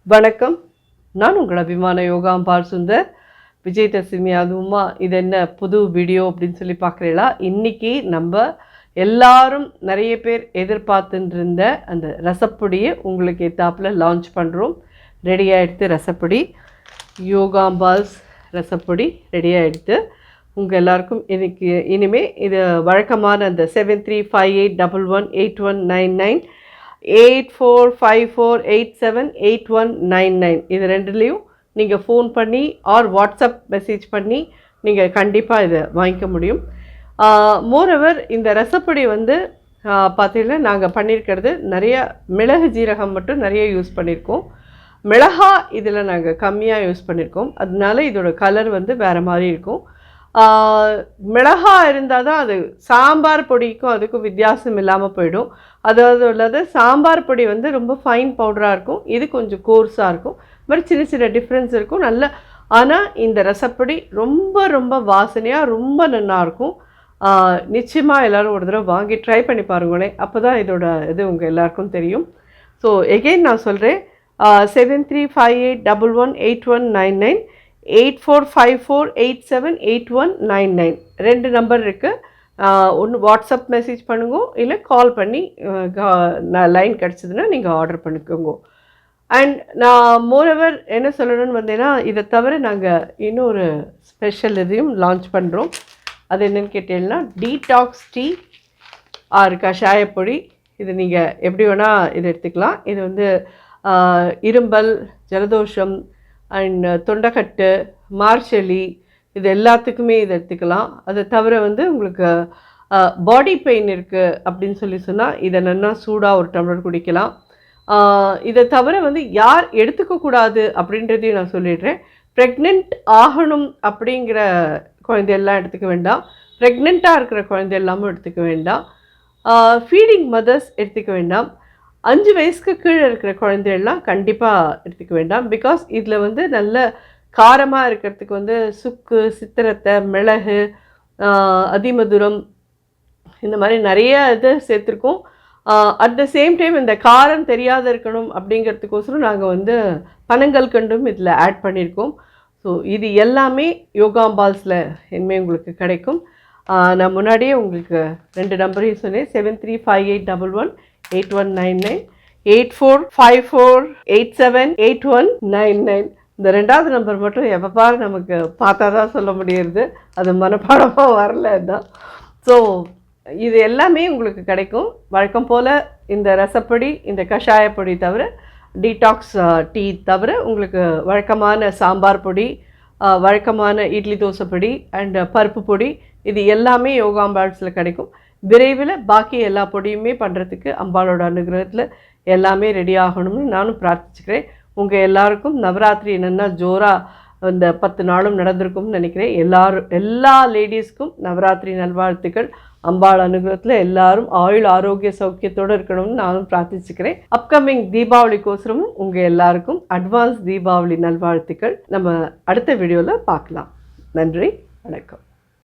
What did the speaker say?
வணக்கம். நான் உங்கள் அபிமான யோகாம்பால் சுந்தர். விஜயதசமி அதுவுமா இது என்ன புது வீடியோ அப்படின்னு சொல்லி பார்க்குறீங்களா? இன்றைக்கி நம்ம எல்லாரும் நிறைய பேர் எதிர்பார்த்துட்டு இருந்த அந்த ரசப்பொடியை உங்களுக்கு ஏத்தாப்பில் லான்ச் பண்ணுறோம். ரெடி ஆகிடுது ரசப்பொடி. யோகாம்பால்ஸ் ரசப்பொடி ரெடி ஆகிடுது. உங்கள் எல்லாருக்கும் இனிமேல் இது வழக்கமான அந்த 7358118199 8454878199 இது ரெண்டுலேயும் நீங்கள் ஃபோன் பண்ணி ஆர் வாட்ஸ்அப் மெசேஜ் பண்ணி நீங்கள் கண்டிப்பாக இதை வாங்கிக்க முடியும். மோரோவர் இந்த ரசப்பொடி வந்து பார்த்தீங்கன்னா நாங்கள் பண்ணியிருக்கிறது நிறைய மிளகு ஜீரகம் மட்டும் நிறைய யூஸ் பண்ணியிருக்கோம். மிளகா இதில் நாங்கள் கம்மியாக யூஸ் பண்ணியிருக்கோம். அதனால இதோட கலர் வந்து வேறு மாதிரி இருக்கும். மிளகா இருந்தால் தான் அது சாம்பார் பொடிக்கும் அதுக்கும் வித்தியாசம் இல்லாமல் போயிடும். அதாவது உள்ளது சாம்பார் பொடி வந்து ரொம்ப ஃபைன் பவுடராக இருக்கும், இது கொஞ்சம் கோர்ஸாக இருக்கும். மாதிரி சின்ன சின்ன டிஃப்ரென்ஸ் இருக்கும் நல்ல. ஆனால் இந்த ரசப்பொடி ரொம்ப ரொம்ப வாசனையாக ரொம்ப நல்லாயிருக்கும். நிச்சயமாக எல்லோரும் ஒரு தடவை வாங்கி ட்ரை பண்ணி பாருங்களேன். அப்போ தான் இதோட இது உங்கள் எல்லாருக்கும் தெரியும். ஸோ எகெயின் நான் சொல்கிறேன், 7358118199 8454878199 ரெண்டு நம்பர் இருக்குது. ஒன்று வாட்ஸ்அப் மெசேஜ் பண்ணுங்க, இல்லை கால் பண்ணி லைன் கிடச்சிதுன்னா நீங்கள் ஆர்டர் பண்ணிக்கோங்க. அண்ட் நான் மோரோவர் என்ன சொல்லணும்னு வந்தேன்னா, இதை தவிர நாங்கள் இன்னொரு ஸ்பெஷல் இதையும் லான்ச் பண்ணுறோம். அது என்னென்னு கேட்டீங்கன்னா டீடாக்ஸ் டீ ஆர் கஷாயப்பொடி. இது நீங்கள் எப்படி வேணால் இதை எடுத்துக்கலாம். இது வந்து இரும்பல், ஜலதோஷம் அண்ட் தொண்டைக்கட்டு, மார்ச்சலி இது எல்லாத்துக்குமே இதை எடுத்துக்கலாம். அதை தவிர வந்து உங்களுக்கு பாடி பெயின் இருக்குது அப்படின்னு சொன்னால் இதை நல்லா சூடாக ஒரு டம்ளர் குடிக்கலாம். இதை தவிர வந்து யார் எடுத்துக்கக்கூடாது அப்படின்றதையும் நான் சொல்லிடுறேன். ப்ரெக்னென்ட் ஆகணும் அப்படிங்கிற குழந்தையெல்லாம் எடுத்துக்க வேண்டாம். ப்ரெக்னெண்ட்டாக இருக்கிற குழந்தை எல்லாமும் எடுத்துக்க வேண்டாம். ஃபீடிங் மதர்ஸ் எடுத்துக்க வேண்டாம். 5 வயசுக்கு கீழே இருக்கிற குழந்தைகள்லாம் கண்டிப்பாக எடுத்துக்க வேண்டாம். பிகாஸ் இதில் வந்து நல்ல காரமாக இருக்கிறதுக்கு வந்து சுக்கு, சித்திரத்தை, மிளகு, அதிமதுரம் இந்த மாதிரி நிறைய இது சேர்த்துருக்கோம். அட் த சேம் டைம் இந்த காரம் தெரியாத இருக்கணும் அப்படிங்கிறதுக்கோசரம் நாங்கள் வந்து பனங்கல்கண்டும் இதில் ஆட் பண்ணியிருக்கோம். ஸோ இது எல்லாமே யோகாம்பால்ஸில் இனிமேல் உங்களுக்கு கிடைக்கும். நான் முன்னாடியே உங்களுக்கு 2 நம்பரையும் சொன்னேன். 7358118199 8454878199 இந்த 2வது நம்பர் மட்டும் எப்போ பாரு நமக்கு பார்த்தா தான் சொல்ல முடியுது, அது மனப்பாடமாக வரல தான். ஸோ இது எல்லாமே உங்களுக்கு கிடைக்கும். வழக்கம் போல் இந்த ரசப்பொடி, இந்த கஷாயப்பொடி தவிர, டீடாக்ஸ் டீ தவிர உங்களுக்கு வழக்கமான சாம்பார் பொடி, வழக்கமான இட்லி தோசை பொடி அண்ட் பருப்பு பொடி இது எல்லாமே யோகாம்பால்ஸில் கிடைக்கும். விரைவில் பாக்கி எல்லா பொடியுமே பண்ணுறதுக்கு அம்பாளோட அனுகிரகத்தில் எல்லாமே ரெடி ஆகணும்னு நானும் பிரார்த்திச்சுக்கிறேன். உங்கள் எல்லாருக்கும் நவராத்திரி என்னென்னா ஜோராக இந்த 10 நாளும் நடந்திருக்கும்னு நினைக்கிறேன். எல்லா லேடிஸ்க்கும் நவராத்திரி நல்வாழ்த்துக்கள். அம்பாள் அனுகிரகத்தில் எல்லாரும் ஆயுள் ஆரோக்கிய சௌக்கியத்தோடு இருக்கணும்னு நானும் பிரார்த்திச்சுக்கிறேன். அப்கமிங் தீபாவளிக்கோசரமும் உங்கள் எல்லாருக்கும் அட்வான்ஸ் தீபாவளி நல்வாழ்த்துக்கள். நம்ம அடுத்த வீடியோவில் பார்க்கலாம். நன்றி, வணக்கம்.